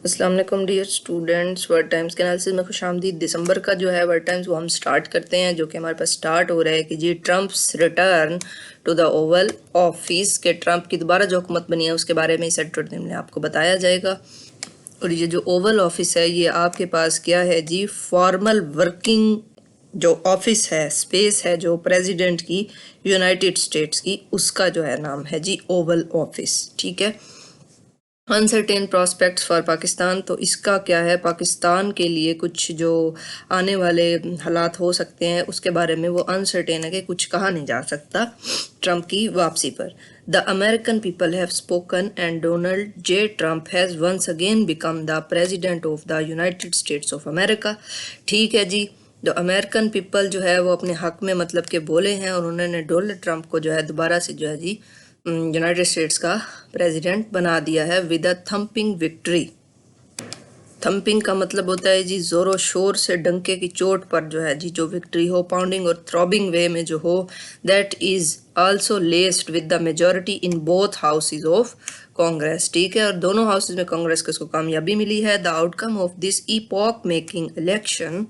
अस्सलाम वालेकुम dear students, word times के एनालिसिस में खुशामदीद। दिसंबर का जो है वर्ड टाइम्स वो हम स्टार्ट करते हैं, जो कि हमारे पास स्टार्ट हो रहा है कि जी Trump's return to the Oval Office के ट्रम्प की दोबारा जो हुकूमत बनी है उसके बारे में इस एडिटोरियल में आपको बताया जाएगा। और ये जो ओवल ऑफिस है ये आपके पास क्या है जी, फॉर्मल वर्किंग जो ऑफिस है, स्पेस है जो प्रेसिडेंट की यूनाइटेड स्टेट्स की, उसका जो है नाम है जी ओवल ऑफिस। ठीक है। अनसर्टेन प्रॉस्पेक्ट्स फॉर पाकिस्तान, तो इसका क्या है, पाकिस्तान के लिए कुछ जो आने वाले हालात हो सकते हैं उसके बारे में वो अनसर्टेन है कि कुछ कहा नहीं जा सकता ट्रंप की वापसी पर। The American people have spoken and Donald J Trump has once again become the president of the United States of America. ठीक है जी, जो अमेरिकन पीपल जो है वो अपने हक में मतलब के बोले हैं और उन्होंने डोनाल्ड ट्रंप को जो है दोबारा से जो है जी यूनाइटेड स्टेट्स का प्रेसिडेंट बना दिया है with a thumping victory. Thumping का मतलब होता है जी जोरों शोर से, डंके की चोट पर जो है जी जो विक्ट्री हो, पाउंडिंग और थ्रॉबिंग वे में जो हो। That is also लेस्ड with the majority in both houses of Congress. ठीक है, और दोनों हाउसेज में कांग्रेस को इसको कामयाबी मिली है। The outcome of this epoch making election,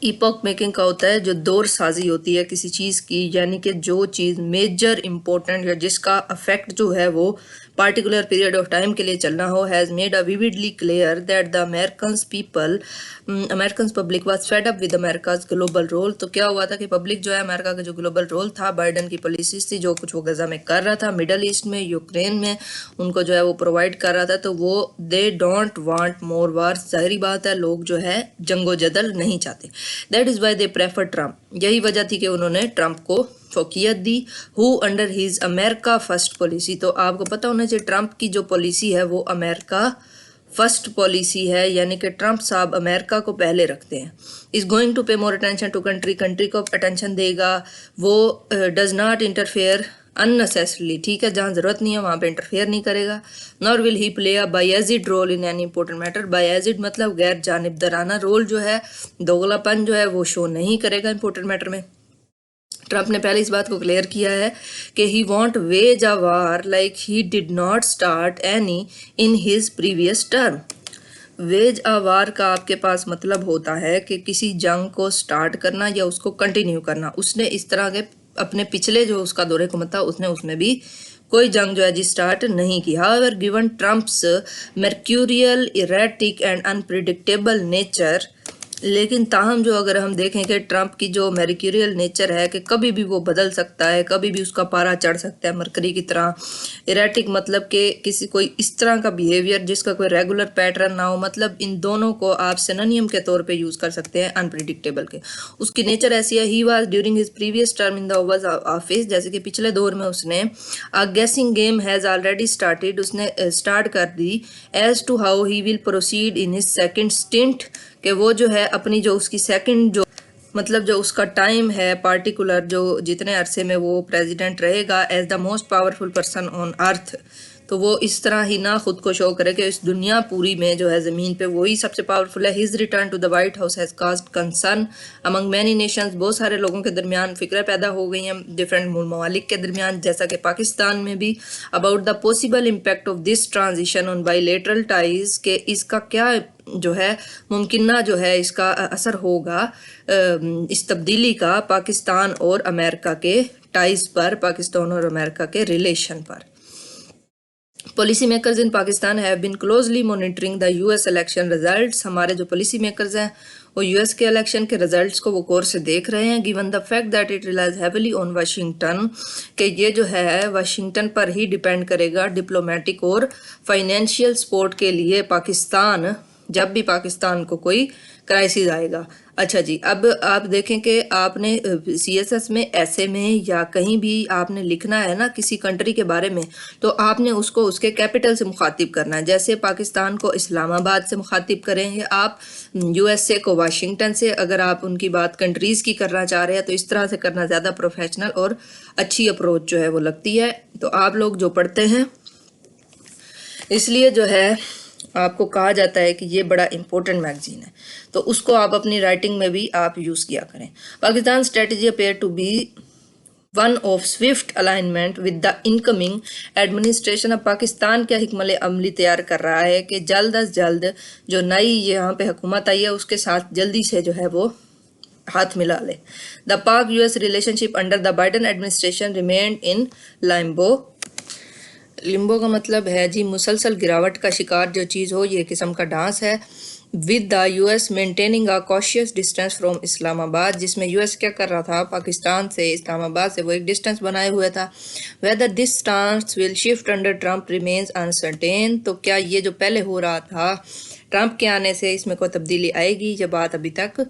epoch making का होता है जो दौर साजी होती है किसी चीज़ की, यानी कि जो चीज़ मेजर इम्पोर्टेंट या जिसका अफेक्ट जो है वो पार्टिकुलर पीरियड ऑफ टाइम के लिए चलना हो, has made a vividly clear that the American public was fed up with America's global role. तो क्या हुआ था कि पब्लिक जो है अमेरिका का जो ग्लोबल रोल था, बाइडन की पॉलिसीज थी, जो कुछ वो गजा में कर रहा था, मिडल ईस्ट में, यूक्रेन में उनको जो है वो प्रोवाइड कर रहा था, तो वो दे डोंट वांट मोर वार। जाहिर बात है लोग जो है जंगो जदल नहीं चाहते। That is why they prefer Trump. यही वजह थी कि उन्होंने ट्रम्प को फोकियत दी। Who under his America first policy, तो आपको पता होना चाहिए ट्रम्प की जो पॉलिसी है वो अमेरिका फर्स्ट पॉलिसी है, यानी कि ट्रम्प साहब अमेरिका को पहले रखते हैं। Is going to pay more attention to country, country को अटेंशन देगा वो। डज नॉट इंटरफेयर अननेसेसरली, ठीक है, जहाँ ज़रूरत नहीं है वहाँ पे इंटरफेयर नहीं करेगा। Nor will he play a biased role in any important matter. Biased मतलब गैर जानिबदाराना रोल जो है, दोगलापन जो है वो शो नहीं करेगा इंपॉर्टेंट मैटर में। ट्रंप ने पहले इस बात को क्लियर किया है कि he won't wage a war like he did not start any in his previous term. Wage a war का आपके पास मतलब होता है कि किसी जंग को स्टार्ट करना या उसको कंटिन्यू करना। उसने इस तरह के अपने पिछले जो उसका दौरे हुकूमत था उसने उसमें भी कोई जंग जो है जी स्टार्ट नहीं की। However given Trump's mercurial, erratic and unpredictable nature, लेकिन ताहम जो अगर हम देखें कि ट्रंप की जो मैरिक्यूरियल नेचर है कि कभी भी वो बदल सकता है, कभी भी उसका पारा चढ़ सकता है मरकरी की तरह। इरेटिक मतलब कि किसी कोई इस तरह का बिहेवियर जिसका कोई रेगुलर पैटर्न ना हो। मतलब इन दोनों को आप सिनोनियम के तौर पे यूज़ कर सकते हैं अनप्रिडिक्टेबल के। उसकी नेचर ऐसी है। He was during his previous term in the Oval Office, जैसे कि पिछले दौर में उसने a guessing game has already started, उसने स्टार्ट कर दी as to how he will proceed in his second stint, कि वो जो है अपनी जो उसकी सेकंड जो मतलब जो उसका टाइम है पार्टिकुलर, जो जितने अरसे में वो प्रेसिडेंट रहेगा as the most powerful person on earth, तो वो इस तरह ही ना खुद को शो करे कि इस दुनिया पूरी में जो है ज़मीन पे वही सबसे पावरफुल है। His return to the White House has caused concern among many nations, बहुत सारे लोगों के दरमियान फिक्र पैदा हो गई हैं डिफरेंट ममालिक के दरमियान, जैसा कि पाकिस्तान में भी, about the possible impact of this transition on bilateral ties, के इसका क्या जो है मुमकिन जो है इसका असर होगा इस तब्दीली का पाकिस्तान और अमेरिका के टाइज पर, पाकिस्तान और अमेरिका के रिलेशन पर। Policy makers in Pakistan have been closely monitoring the US election results. हमारे जो पॉलिसी मेकर्स हैं वो यूएस के इलेक्शन के रिजल्ट्स को वो गौर से देख रहे हैं। Given the fact that it relies heavily on Washington, कि ये जो है वाशिंगटन पर ही डिपेंड करेगा डिप्लोमेटिक और फाइनेंशियल सपोर्ट के लिए पाकिस्तान, जब भी पाकिस्तान को कोई क्राइसिस आएगा। अच्छा जी, अब आप देखें कि आपने सीएसएस में, ऐसे में या कहीं भी आपने लिखना है ना किसी कंट्री के बारे में, तो आपने उसको उसके कैपिटल से मुखातिब करना है। जैसे पाकिस्तान को इस्लामाबाद से मुखातिब करेंगे आप, यूएसए को वाशिंगटन से। अगर आप उनकी बात कंट्रीज़ की करना चाह रहे हैं तो इस तरह से करना ज़्यादा प्रोफेशनल और अच्छी अप्रोच जो है वो लगती है। तो आप लोग जो पढ़ते हैं इसलिए जो है आपको कहा जाता है कि ये बड़ा इंपॉर्टेंट मैगजीन है, तो उसको आप अपनी राइटिंग में भी आप यूज़ किया करें। Pakistan strategy appear to be one of swift alignment with the incoming administration. अब पाकिस्तान क्या हिकमत अमली तैयार कर रहा है कि जल्द अज जल्द जो नई यहाँ पे हुकूमत आई है उसके साथ जल्दी से जो है वो हाथ मिला ले। द पाक US relationship under the Biden administration remained in Limbo. Limbo का मतलब है जी मुसलसल गिरावट का शिकार जो चीज़ हो, ये किस्म का डांस है। With the US maintaining a cautious distance from Islamabad, जिसमें यूएस क्या कर रहा था, पाकिस्तान से, इस्लामाबाद से वो एक डिस्टेंस बनाए हुए था। Whether this stance will shift under Trump remains uncertain. तो क्या ये जो पहले हो रहा था ट्रंप के आने से इसमें कोई तब्दीली आएगी, ये बात अभी तक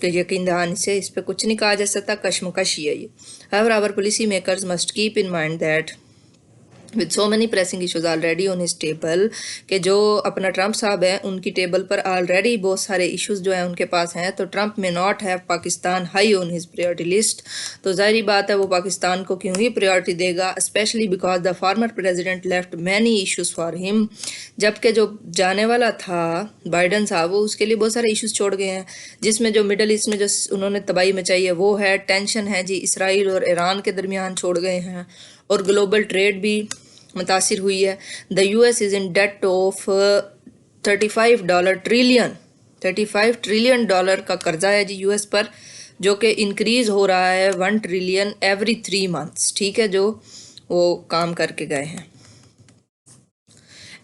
तो यकीन दहानी से इस पर कुछ नहीं कहा जा सकता, कशमकश ही है ये। However, our policy makers must keep in mind that with so many pressing issues already on his table, कि जो अपना ट्रंप साहब है उनकी टेबल पर ऑलरेडी बहुत सारे इश्यूज जो हैं उनके पास हैं, तो ट्रंप में not have Pakistan high on his priority list. तो जाहिर बात है वो पाकिस्तान को क्यों ही प्रायोरिटी देगा, specially because the former president left many issues for him. जबकि जो जाने वाला था बाइडन साहब वो उसके लिए बहुत सारे इश्यूज छोड़ गए हैं, जिसमें जो मिडल ईस्ट में जो उन्होंने तबाही मचाई है वो है, टेंशन है जी इसराइल और ईरान के दरमियान छोड़ गए हैं, और ग्लोबल ट्रेड भी मुतासिर हुई है। The US is in debt of $35 trillion का कर्जा है जी यूएस पर, जो कि इंक्रीज हो रहा है 1 ट्रिलियन एवरी 3 मंथ्स। ठीक है, जो वो काम करके गए हैं।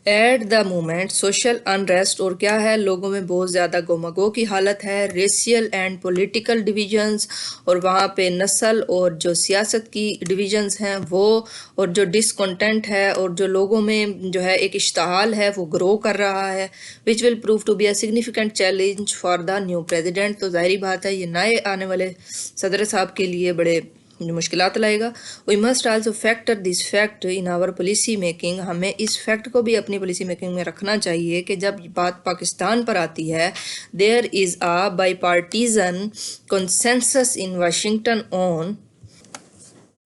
At the moment social unrest, और क्या है, लोगों में बहुत ज़्यादा गोमगो की हालत है, रेशियल एंड पॉलिटिकल डिविजन्स, और वहाँ पे नस्ल और जो सियासत की डिविजन्स हैं वो, और जो डिसकंटेंट है और जो लोगों में जो है एक इश्तहाल है वो ग्रो कर रहा है, which will prove to be a significant challenge for the new president. तो जाहिर बात है ये नए आने वाले सदर साहब के लिए बड़े मुश्किलात लाएगा। We must also factor this fact in our policy making, हमें इस फैक्ट को भी अपनी पॉलिसी मेकिंग में रखना चाहिए कि जब बात पाकिस्तान पर आती है, there is a bipartisan consensus in Washington on.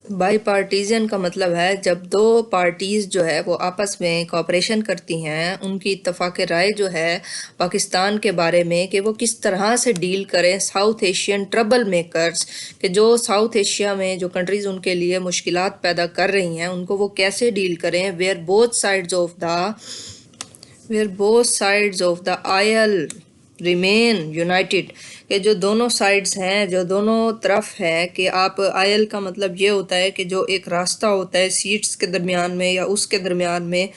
Bipartisan का मतलब है जब दो पार्टीज़ जो है वो आपस में कोऑपरेशन करती हैं, उनकी इत्तफाक राय जो है पाकिस्तान के बारे में कि वो किस तरह से डील करें साउथ एशियन ट्रबल मेकर्स, कि जो साउथ एशिया में जो कंट्रीज़ उनके लिए मुश्किलात पैदा कर रही हैं उनको वो कैसे डील करें। Where both sides of the aisle remain united, कि जो दोनों साइड्स हैं, जो दोनों तरफ है, कि आप आयल का मतलब ये होता है कि जो एक रास्ता होता है सीट्स के दरमियान में या उसके दरमियान में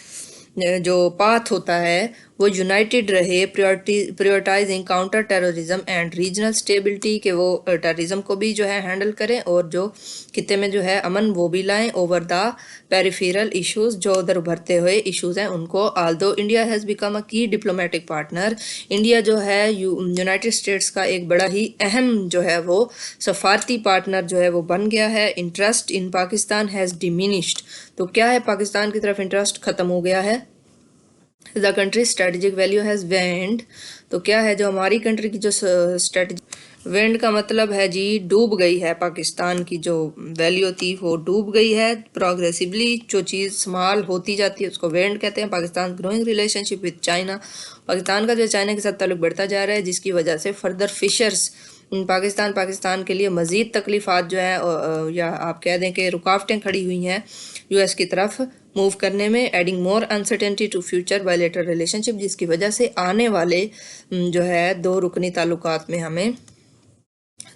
जो पाथ होता है वो यूनाइटेड रहे, prioritising counter terrorism and regional stability, के वो टेररिज्म को भी जो है हैंडल करें और जो खिते में जो है अमन वो भी लाएं, ओवर द पेरिफेरल इश्यूज, जो उधर उभरते हुए इश्यूज हैं उनको। Aldous India has become a की डिप्लोमेटिक पार्टनर, इंडिया जो है यूनाइटेड स्टेट्स का एक बड़ा ही अहम जो है वो सफारती पार्टनर जो है वो बन गया है। Interest in Pakistan has diminished, तो क्या है, पाकिस्तान की तरफ इंटरेस्ट ख़त्म हो गया है। The country strategic value has waned, तो क्या है, जो हमारी कंट्री की जो स्ट्रेटजी, वेंड का मतलब है जी डूब गई है, पाकिस्तान की जो वैल्यू थी वो डूब गई है। प्रोग्रेसिवली जो चीज़ स्मॉल होती जाती है उसको वेंड कहते हैं। Pakistan growing relationship with China, Pakistan का जो चाइना के साथ ताल्लुक बढ़ता जा रहा है, जिसकी वजह से फर्दर फिशर्स पाकिस्तान के लिए मज़ीद तकलीफ़ात जो है या आप कह दें कि रुकावटें खड़ी हुई हैं यूएस की तरफ मूव करने में, adding more uncertainty to future bilateral relationship, जिसकी वजह से आने वाले जो है दो रुकनी ताल्लुकात में हमें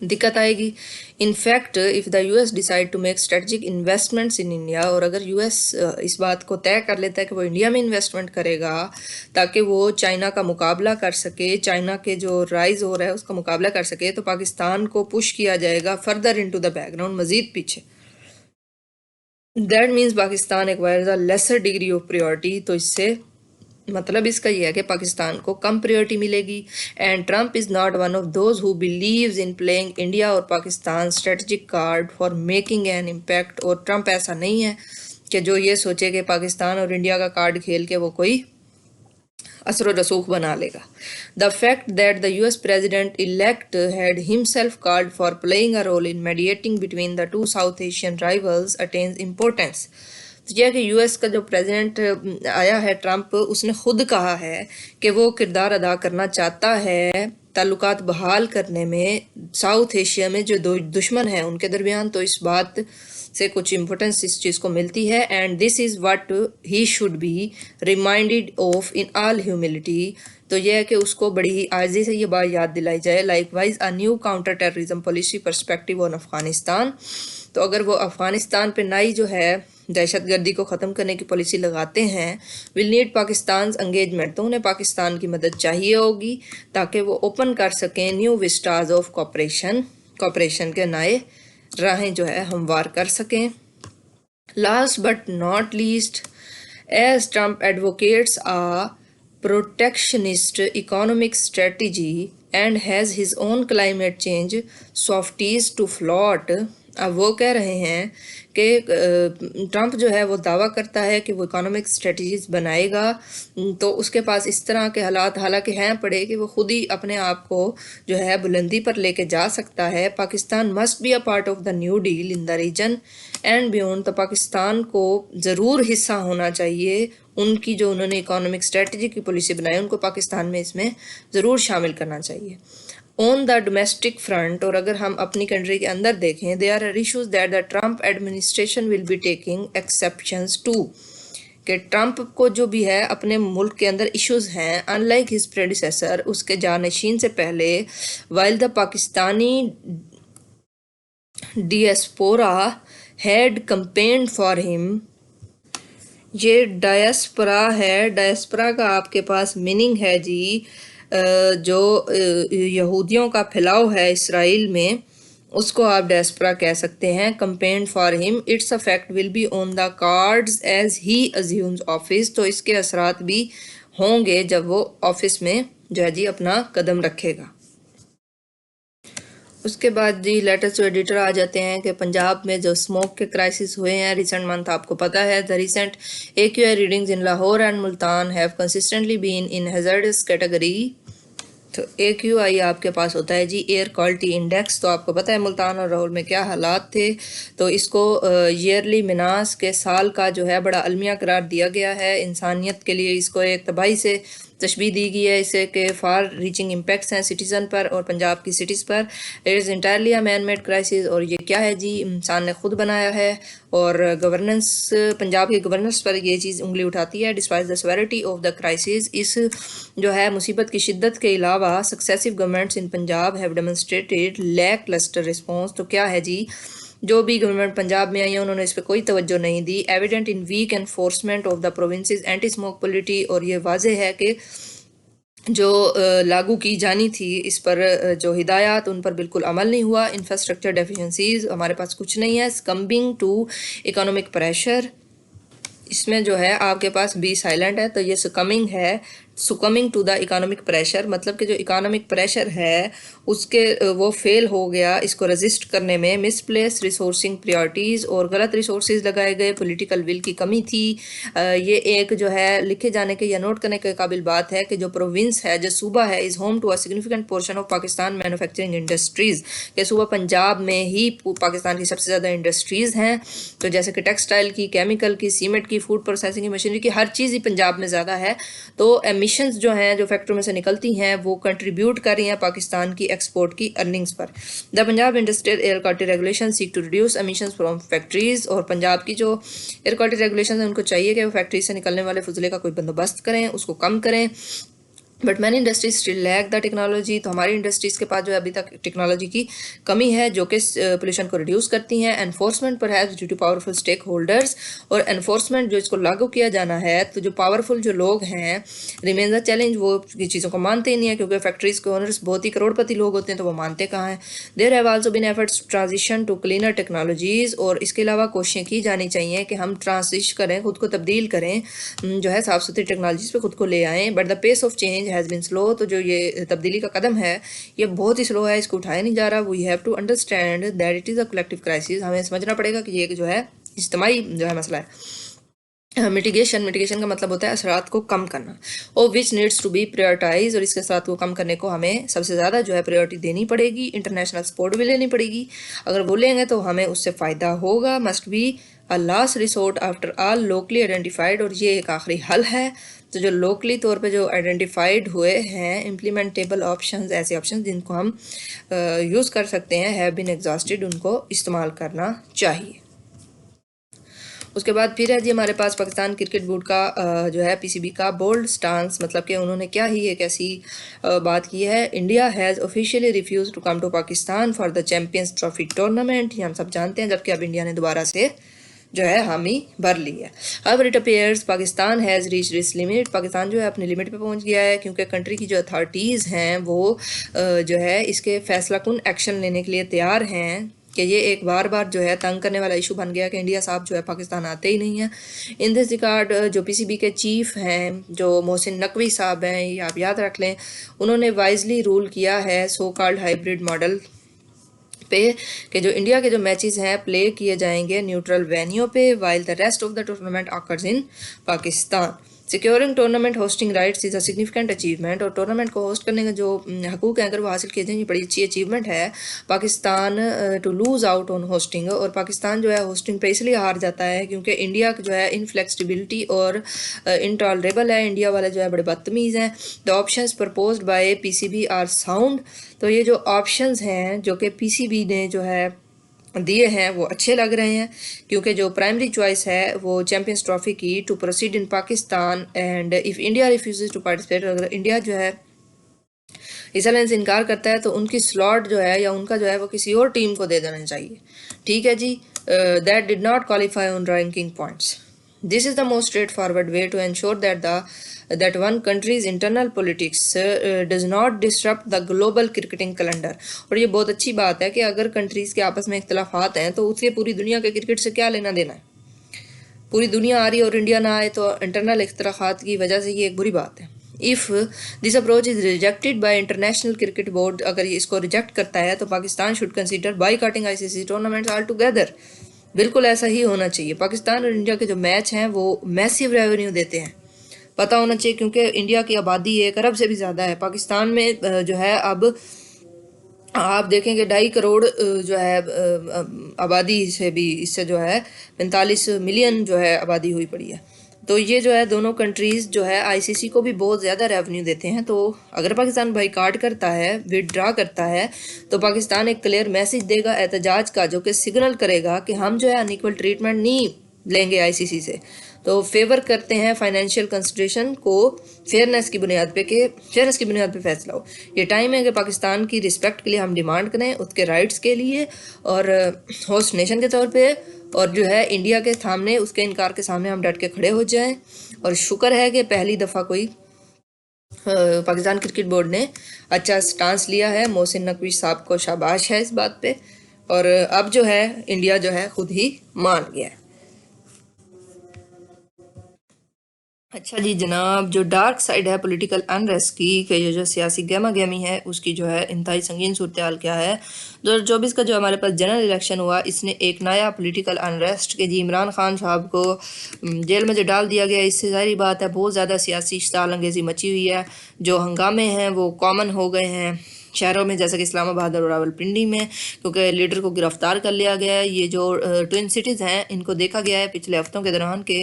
दिक्कत आएगी। In fact if the US decide to make strategic investments in India, और अगर यूएस इस बात को तय कर लेता है कि वो इंडिया में इन्वेस्टमेंट करेगा ताकि वो चाइना का मुकाबला कर सके, चाइना के जो राइज हो रहा है उसका मुकाबला कर सके, तो पाकिस्तान को पुश किया जाएगा फर्दर इनटू द बैकग्राउंड, मज़ीद पीछे। That means Pakistan acquires a lesser degree of priority, तो इससे मतलब इसका यह है कि पाकिस्तान को कम प्रायोरिटी मिलेगी। And Trump is not one of those who believes in playing India और Pakistan strategic card for making an impact, और ट्रंप ऐसा नहीं है कि जो ये सोचे कि पाकिस्तान और इंडिया का कार्ड खेल के वो कोई असर रसूख बना लेगा। The fact that the US president elect had himself called for playing a role in mediating between the two South Asian rivals attains importance, तो यह कि यूएस का जो प्रेसिडेंट आया है ट्रंप, उसने खुद कहा है कि वो किरदार अदा करना चाहता है ताल्लुकात बहाल करने में साउथ एशिया में जो दो दुश्मन हैं उनके दरमियान। तो इस बात से कुछ इम्पोर्टेंस इस चीज़ को मिलती है, and this is what he should be reminded of in all humility. तो यह है कि उसको बड़ी ही आजी से ये बात याद दिलाई जाए। Likewise a new counter terrorism policy perspective on Afghanistan. तो अगर वो अफगानिस्तान पे नई जो है दहशतगर्दी को ख़त्म करने की पॉलिसी लगाते हैं, विल नीड पाकिस्तान एंगेजमेंट, तो उन्हें पाकिस्तान की मदद चाहिए होगी ताकि वो ओपन कर सकें न्यू विस्टाज ऑफ कॉपरेशन के नए राहें जो है हमवार कर सकें। Last but not least, as Trump advocates a protectionist economic strategy and has his own climate change softies to float। अब वो कह रहे हैं कि ट्रंप जो है वो दावा करता है कि वो इकोनॉमिक स्ट्रेटजीज बनाएगा, तो उसके पास इस तरह के हालात हालांकि हैं पड़े कि वो खुद ही अपने आप को जो है बुलंदी पर लेके जा सकता है। Pakistan must be a part of the new deal in the region and beyond. तो पाकिस्तान को ज़रूर हिस्सा होना चाहिए, उनकी जो उन्होंने इकोनॉमिक स्ट्रेटजी की पॉलिसी बनाई उनको पाकिस्तान में इसमें ज़रूर शामिल करना चाहिए। ऑन द डोमेस्टिक फ्रंट, और अगर हम अपनी कंट्री के अंदर देखें, they are issues that the Trump administration will be taking exceptions to, कि ट्रंप को जो भी है अपने मुल्क के अंदर इश्यूज हैं अनलाइक हिज प्रेडिसेसर, उसके जानशीन से पहले, while the Pakistani diaspora had campaigned for him. ये डायस्पोरा है, डायस्पोरा का आपके पास मीनिंग है जी जो यहूदियों का फैलाव है इसराइल में, उसको आप डायस्पोरा कह सकते हैं। Campaigned for him, its affect will be on the cards as he assumes office. तो इसके असरात भी होंगे जब वो ऑफिस में जो है जी अपना कदम रखेगा। उसके बाद जी लेटर्स टू एडिटर आ जाते हैं कि पंजाब में जो स्मोक के क्राइसिस हुए हैं रिसेंट मंथ, आपको पता है the recent AQI readings in Lahore and Multan have consistently been in hazardous category. तो AQI आपके पास होता है जी एयर क्वालिटी इंडेक्स। तो आपको पता है मुल्तान और लाहौर में क्या हालात थे, तो इसको ईयरली मिनास के साल का जो है बड़ा अलमिया करार दिया गया है। इंसानियत के लिए इसको एक तबाही से तशबीह दी गई है इसे कि फार रीचिंग इम्पैक्ट्स हैं सिटीज़न पर और पंजाब की सिटीज़ पर। It is entirely a man made crisis, और ये क्या है जी, इंसान ने खुद बनाया है। और गवर्नेंस, पंजाब के गवर्नेंस पर ये चीज़ उंगली उठाती है। Despite the severity of the crisis, इस जो है मुसीबत की शिद्दत के अलावा successive governments in Punjab have demonstrated lacklustre response. तो क्या है जी, जो भी गवर्नमेंट पंजाब में आई है उन्होंने इस पर कोई तवज्जो नहीं दी। Evident in weak enforcement of the provinces anti smoke polity, और ये वाजह है कि जो लागू की जानी थी इस पर जो हिदायत उन पर बिल्कुल अमल नहीं हुआ। इंफ्रास्ट्रक्चर डेफिशिएंसीज, हमारे पास कुछ नहीं है। सकम्बिंग टू इकोनॉमिक प्रेशर, इसमें जो है आपके पास बी साइलेंट है, तो ये सकमिंग है। सुकमिंग टू द इकोनॉमिक प्रेशर मतलब कि जो इकोनॉमिक प्रेशर है उसके वो फेल हो गया इसको रजिस्ट करने में। मिसप्लेस रिसोर्सिंग प्रायोरिटीज़, और गलत रिसोर्सेज लगाए गए। पॉलिटिकल विल की कमी थी। ये एक जो है लिखे जाने के या नोट करने के काबिल बात है कि जो प्रोविंस है, जो सूबा है, is home to a significant portion of Pakistan manufacturing industries, के सूबा पंजाब में ही पाकिस्तान की सबसे ज़्यादा इंडस्ट्रीज़ हैं। तो जैसे कि टेक्सटाइल की, केमिकल की, सीमेंट की, फूड प्रोसेसिंग की, मशीनरी की, हर चीज़ ही पंजाब में ज़्यादा है। तो एमिशंस जो हैं जो फैक्ट्री में से निकलती हैं वो कंट्रीब्यूट कर रही हैं पाकिस्तान की एक्सपोर्ट की अर्निंग्स पर। The Punjab industrial air quality regulation seek to reduce emissions from factories, और पंजाब की जो एयर क्वालिटी रेगुलेशन है उनको चाहिए कि वो फैक्ट्री से निकलने वाले फजले का कोई बंदोबस्त करें, उसको कम करें। But many industries still lack the technology, तो हमारी इंडस्ट्रीज़ के पास जो है अभी तक टेक्नोलॉजी की कमी है जो कि पोल्यूशन को रिड्यूस करती हैं। एनफोर्समेंट पर है due to powerful stakeholders, और एनफोर्समेंट जो इसको लागू किया जाना है तो जो पावरफुल जो लोग हैं रिमेन द चैलेंज, वो ये चीज़ों को मानते ही नहीं है क्योंकि फैक्ट्रीज़ के ओनर्स बहुत ही करोड़पति लोग होते हैं तो वो मानते कहाँ हैं। There have also been efforts to transition to cleaner technologies, और इसके अलावा कोशिशें की जानी चाहिए कि हम ट्रांजिशन करें, खुद को तब्दील करें, जो है साफ़ सुथरी टेक्नोलॉजीज़ पे खुद को ले आएँ। But the pace of change has been slow, तो जो ये तब्दीली का कदम है ये बहुत ही स्लो है, इसको उठाया नहीं जा रहा। We have to understand that it is a collective crisis, हमें समझना पड़ेगा कि ये जो है इज्तिमाई जो है मसला है। मिटिगेशन का मतलब होता है असरात को कम करना, और which needs to be prioritize, और इसके असरात को कम करने को हमें सबसे ज़्यादा जो है प्रायोरिटी देनी पड़ेगी। इंटरनेशनल सपोर्ट भी लेनी पड़ेगी, अगर वो लेंगे तो हमें उससे फ़ायदा होगा। Must be a last resort after all locally identified, और ये एक आखिरी हल है। तो जो लोकली तौर पे जो आइडेंटिफाइड हुए हैं इम्प्लीमेंटेबल ऑप्शंस, ऐसे ऑप्शंस जिनको हम यूज़ कर सकते हैं, हैव बीन एग्जॉस्टेड, उनको इस्तेमाल करना चाहिए। उसके बाद फिर है जी हमारे पास पाकिस्तान क्रिकेट बोर्ड का जो है पीसीबी का बोल्ड स्टांस, मतलब कि उन्होंने क्या ही एक ऐसी बात की है, India has officially refuse to come to Pakistan for the Champions Trophy tournament. ये हम सब जानते हैं, जबकि अब इंडिया ने दोबारा से जो है हामी भर ली है। अब it appears Pakistan has reach this limit, Pakistan जो है अपनी लिमिट पे पहुंच गया है, क्योंकि कंट्री की जो अथॉरिटीज़ हैं वो जो है इसके फैसला कुन एक्शन लेने के लिए तैयार हैं कि ये एक बार बार जो है तंग करने वाला इशू बन गया कि इंडिया साहब जो है पाकिस्तान आते ही नहीं है। इन दिस रिगार्ड जो पीसीबी के चीफ हैं जो मोहसिन नकवी साहब हैं, ये आप याद रख लें, उन्होंने वाइजली रूल किया है सो कॉल्ड हाइब्रिड मॉडल पे कि जो इंडिया के जो मैचेस हैं प्ले किए जाएंगे न्यूट्रल वेन्यू पे, while the rest of the tournament occurs in Pakistan. Securing tournament hosting rights is a significant achievement, और टूर्नामेंट को होस्ट करने का जो हकूक़ है अगर वो हासिल किए जाएँ, ये बड़ी अच्छी अचीवमेंट है। Pakistan to lose out on hosting, और पाकिस्तान जो है होस्टिंग पे इसलिए हार जाता है क्योंकि इंडिया जो है इनफ्लेक्सिबिलिटी और इनटॉलरेबल है, इंडिया वाले जो है बड़े बदतमीज़ हैं। The options proposed by PCB are sound, तो ये जो ऑप्शंस हैं जो कि पीसीबी ने जो है दिए हैं वो अच्छे लग रहे हैं, क्योंकि जो प्राइमरी चॉइस है वो चैंपियंस ट्रॉफी की to proceed in Pakistan and if India refuses to participate, अगर इंडिया जो है इस अलायंस से इनकार करता है तो उनकी स्लॉट जो है या उनका जो है वो किसी और टीम को दे देना चाहिए। ठीक है जी, that did not qualify on ranking points. This is the most straight forward way to ensure that one country's internal politics does not disrupt the global cricketing calendar। और ये बहुत अच्छी बात है कि अगर कंट्रीज़ के आपस में इख्तलाफात हैं तो उससे पूरी दुनिया के क्रिकेट से क्या लेना देना है। पूरी दुनिया आ रही है और इंडिया ना आए तो इंटरनल इख्तलाफात की वजह से ये एक बुरी बात है। If this approach is rejected by international cricket board, अगर ये इसको रिजेक्ट करता है तो Pakistan should consider boycotting ICC tournaments all together. बिल्कुल ऐसा ही होना चाहिए। पाकिस्तान और इंडिया के जो मैच हैं वो मैसिव रेवेन्यू देते हैं, पता होना चाहिए, क्योंकि इंडिया की आबादी 1 अरब से भी ज़्यादा है। पाकिस्तान में जो है अब आप देखेंगे 2.5 करोड़ जो है आबादी से भी इससे जो है 45 मिलियन जो है आबादी हुई पड़ी है। तो ये जो है दोनों कंट्रीज़ जो है आईसीसी को भी बहुत ज़्यादा रेवेन्यू देते हैं। तो अगर पाकिस्तान बाईकाट करता है, विदड्रा करता है, तो पाकिस्तान एक क्लियर मैसेज देगा एहतजाज का, जो कि सिग्नल करेगा कि हम जो है अनइक्वल ट्रीटमेंट नहीं लेंगे आईसीसी से। तो फेवर करते हैं फाइनेंशियल कंसिडरेशन को फेयरनेस की बुनियाद पे फैसला हो। ये टाइम है कि पाकिस्तान की रिस्पेक्ट के लिए हम डिमांड करें, उसके राइट्स के लिए और होस्ट नेशन के तौर पे, और जो है इंडिया के सामने, उसके इनकार के सामने हम डट के खड़े हो जाएं। और शुक्र है कि पहली दफ़ा कोई पाकिस्तान क्रिकेट बोर्ड ने अच्छा स्टांस लिया है। मोहसिन नकवी साहब को शाबाश है इस बात पे, और अब जो है इंडिया जो है खुद ही मान गया है। अच्छा जी जनाब, जो डार्क साइड है पॉलिटिकल अनरेस्ट की, कि ये जो सियासी गहमा गहमी है उसकी जो है इंतहाई संगीन सूरत हाल क्या है। 2024 का जो हमारे पास जनरल इलेक्शन हुआ, इसने एक नया पॉलिटिकल अनरेस्ट के जी इमरान खान साहब को जेल में जो डाल दिया गया, इससे ज़ाहिर बात है बहुत ज़्यादा सियासी इश्ताल अंगेज़ी मची हुई है। जो हंगामे हैं वो कॉमन हो गए हैं शहरों में, जैसे कि इस्लामाबाद और रावलपिंडी में, क्योंकि लीडर को गिरफ्तार कर लिया गया है। ये जो ट्विन सिटीज़ हैं इनको देखा गया है पिछले हफ्तों के दौरान के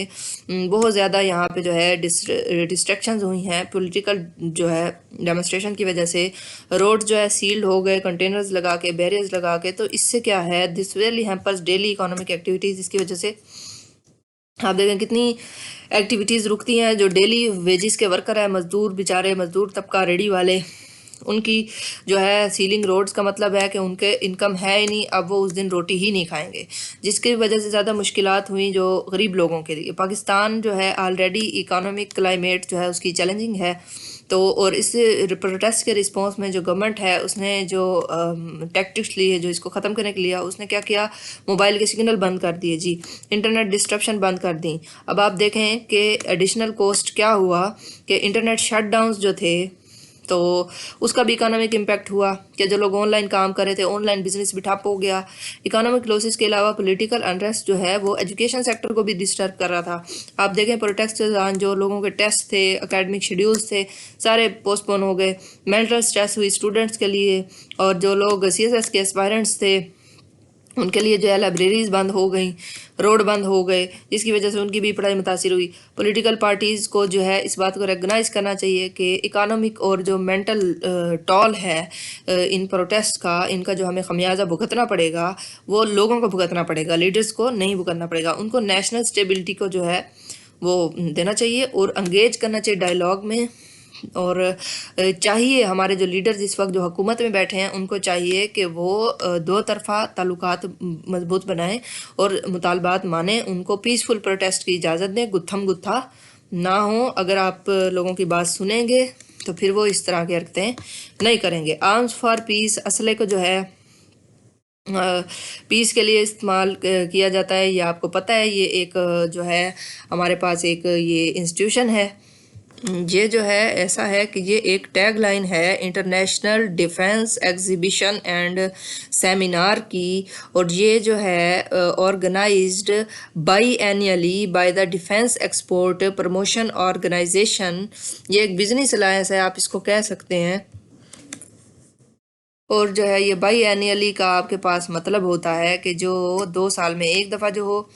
बहुत ज़्यादा यहाँ पे जो है डिस्ट्रैक्शंस हुई हैं पॉलिटिकल जो है डेमोस्ट्रेशन की वजह से। रोड जो है सील्ड हो गए कंटेनर्स लगा के, बैरियर्स लगा के। तो इससे क्या है, this really hampers daily economic activities. इसकी वजह से आप देखें कितनी एक्टिविटीज़ रुकती हैं। जो डेली वेजेस के वर्कर है, मज़दूर बेचारे, मज़दूर तबका, रेडी वाले, उनकी जो है सीलिंग रोड्स का मतलब है कि उनके इनकम है ही नहीं, अब वो उस दिन रोटी ही नहीं खाएंगे, जिसकी वजह से ज़्यादा मुश्किलात हुई जो गरीब लोगों के लिए। पाकिस्तान जो है ऑलरेडी इकोनॉमिक क्लाइमेट जो है उसकी चैलेंजिंग है। तो और इस प्रोटेस्ट के रिस्पॉन्स में जो गवर्नमेंट है उसने जो टैक्टिक्स लिए, जो इसको ख़त्म करने के लिए, उसने क्या किया, मोबाइल के सिग्नल बंद कर दिए जी, इंटरनेट डिस्ट्रप्शन बंद कर दी। अब आप देखें कि एडिशनल कॉस्ट क्या हुआ कि इंटरनेट शटडाउन्स जो थे तो उसका भी इकोनॉमिक इम्पैक्ट हुआ कि जो लोग ऑनलाइन काम कर रहे थे, ऑनलाइन बिजनेस भी ठप हो गया। इकोनॉमिक लॉसेस के अलावा पॉलिटिकल अनरेस्ट जो है वो एजुकेशन सेक्टर को भी डिस्टर्ब कर रहा था। आप देखें प्रोटेस्ट के दौरान जो लोगों के टेस्ट थे, एकेडमिक शेड्यूल्स थे, सारे पोस्टपोन हो गए। मेंटल स्ट्रेस हुई स्टूडेंट्स के लिए, और जो लोग CSS के एस्पायरेंट्स थे उनके लिए जो है लाइब्रेरीज बंद हो गई, रोड बंद हो गए, जिसकी वजह से उनकी भी पढ़ाई मुतासिर हुई। पॉलिटिकल पार्टीज़ को जो है इस बात को रिकग्नाइज करना चाहिए कि इकोनॉमिक और जो मेंटल टॉल है इन प्रोटेस्ट का, इनका जो हमें खमियाजा भुगतना पड़ेगा वो लोगों को भुगतना पड़ेगा, लीडर्स को नहीं भुगतना पड़ेगा। उनको नेशनल स्टेबिलिटी को जो है वो देना चाहिए और एंगेज करना चाहिए डायलॉग में। और चाहिए हमारे जो लीडर्स इस वक्त जो हुकूमत में बैठे हैं उनको चाहिए कि वो दो तरफ़ा ताल्लुकात मजबूत बनाएं और मुतालबात माने, उनको पीसफुल प्रोटेस्ट की इजाज़त दें, गुत्थम गुत्था ना हो। अगर आप लोगों की बात सुनेंगे तो फिर वो इस तरह की हरकतें नहीं करेंगे। आर्म्स फॉर पीस असले को जो है पीस के लिए इस्तेमाल किया जाता है, ये आपको पता है। ये एक जो है हमारे पास एक ये इंस्टीट्यूशन है, ये जो है ऐसा है कि ये एक टैग लाइन है international defence exhibition and seminar की, और ये जो है organised biannually by the defence export promotion organisation. ये एक बिजनेस अलायंस है, आप इसको कह सकते हैं। और जो है ये बाई एनुअली का आपके पास मतलब होता है कि जो 2 साल में एक दफ़ा जो हो,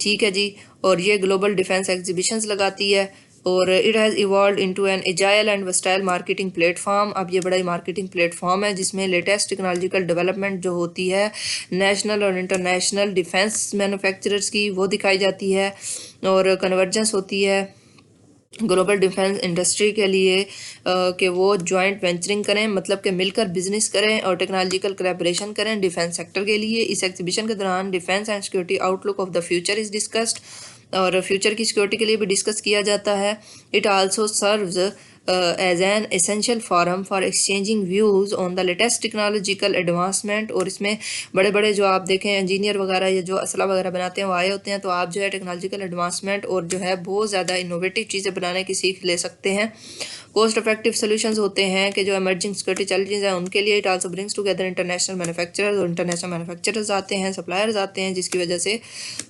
ठीक है जी। और ये ग्लोबल डिफेंस एग्जीबिशंस लगाती है और it has evolve into an agile and versatile marketing platform. अब ये बड़ा ही मार्केटिंग प्लेटफॉर्म है जिसमें लेटेस्ट टेक्नोलॉजिकल डेवलपमेंट जो होती है नेशनल और इंटरनेशनल डिफेंस मैन्युफैक्चरर्स की वो दिखाई जाती है, और कन्वर्जेंस होती है ग्लोबल डिफेंस इंडस्ट्री के लिए कि वो जॉइंट वेंचरिंग करें, मतलब कि मिलकर बिजनेस करें और टेक्नोलॉजिकल कोलैबोरेशन करें डिफेंस सेक्टर के लिए। इस एग्जीबिशन के दौरान defence and security outlook of the future is discussed, और फ्यूचर की सिक्योरिटी के लिए भी डिस्कस किया जाता है। It also serves as an essential forum for exchanging views on the latest technological advancement. और इसमें बड़े बड़े जो आप देखें इंजीनियर वगैरह या जो असला वगैरह बनाते हैं वो आए होते हैं, तो आप जो है टेक्नोलॉजिकल एडवांसमेंट और जो है बहुत ज़्यादा इनोवेटिव चीज़ें बनाने की सीख ले सकते हैं। कोस्ट इफेक्टिव सोल्यूशंस होते हैं कि जो एमर्जिंग सिक्योरिटी चैलेंजेस हैं उनके लिए। It also brings together international manufacturers, और इंटरनेशनल मैन्युफैक्चरर्स आते हैं, सप्लायर्स आते हैं, जिसकी वजह से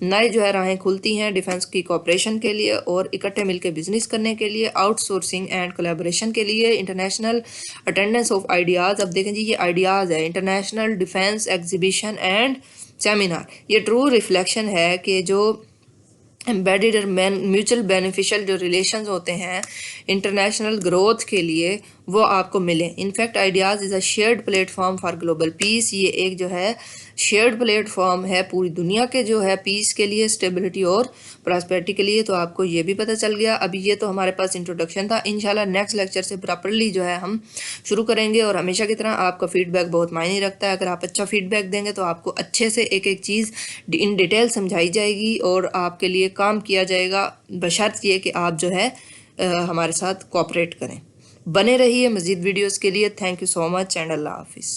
नई जो है राहें खुलती हैं डिफेंस की कोऑपरेशन के लिए और इकट्ठे मिलकर बिजनेस करने के लिए, आउटसोर्सिंग एंड कोलैबोरेशन के लिए। इंटरनेशनल अटेंडेंस ऑफ आइडियाज़, अब देखें जी ये आइडियाज़ है international defence exhibition and seminar. ये ट्रू रिफ्लेक्शन है कि जो एम्बेडेड और म्यूचुअल बेनिफिशियल जो रिलेशंस होते हैं इंटरनेशनल ग्रोथ के लिए वो आपको मिले। In fact ideas is a shared platform for global piece. ये एक जो है शेयर्ड प्लेटफॉर्म है पूरी दुनिया के जो है पीस के लिए, स्टेबिलिटी और प्रॉस्पेरिटी के लिए। तो आपको ये भी पता चल गया। अभी ये तो हमारे पास इंट्रोडक्शन था, इंशाल्लाह नेक्स्ट लेक्चर से प्रॉपरली जो है हम शुरू करेंगे। और हमेशा की तरह आपका फीडबैक बहुत मायने रखता है। अगर आप अच्छा फीडबैक देंगे तो आपको अच्छे से एक एक चीज़ इन डिटेल समझाई जाएगी और आपके लिए काम किया जाएगा, बशर्त ये कि आप जो है हमारे साथ कोऑपरेट करें। बने रहिए मज़ीद वीडियोस के लिए। Thank you so much and अल्लाह हाफिज़।